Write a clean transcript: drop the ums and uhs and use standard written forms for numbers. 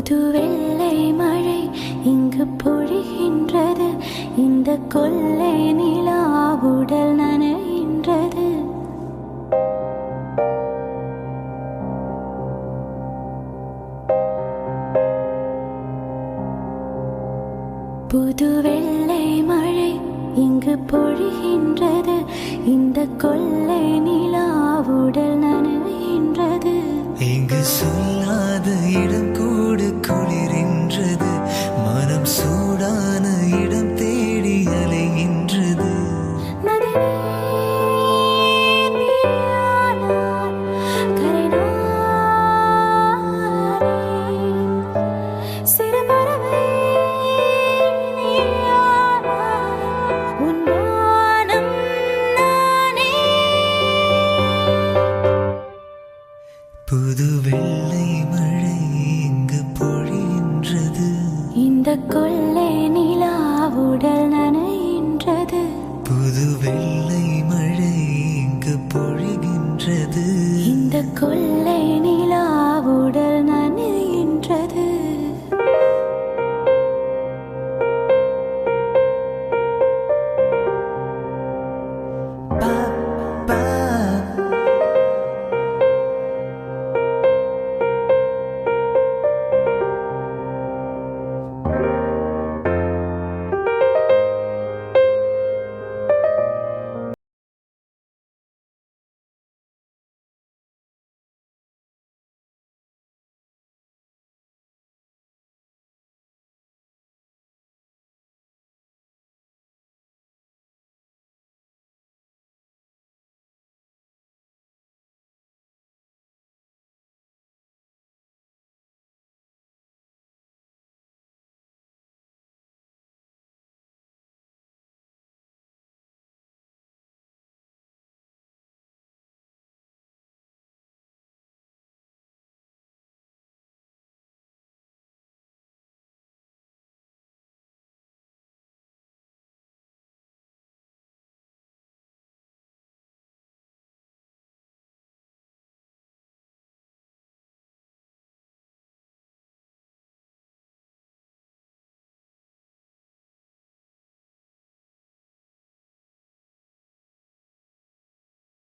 புது வெள்ளை மழை இங்கு பொழிகின்றது. இந்த கொள்ளை நிலா உடல் நனைகின்றது. புது வெள்ளை மழை இங்கு பொழிகின்றது. இந்த கொள்ளை நிலா உடல் நனைகின்றது. இங்கு சொல்லாத இடம் கூட குளிரின்றது. மனம் சூடான இடம் தேடி அலைகின்றது. புது வெள்ளை மழை இங்கு பொழிகின்றது. இந்த கொள்ளை நிலா உடல் நனைகின்றது. புது வெள்ளை மழை இங்கு பொழிகின்றது. இந்த கொள்ளை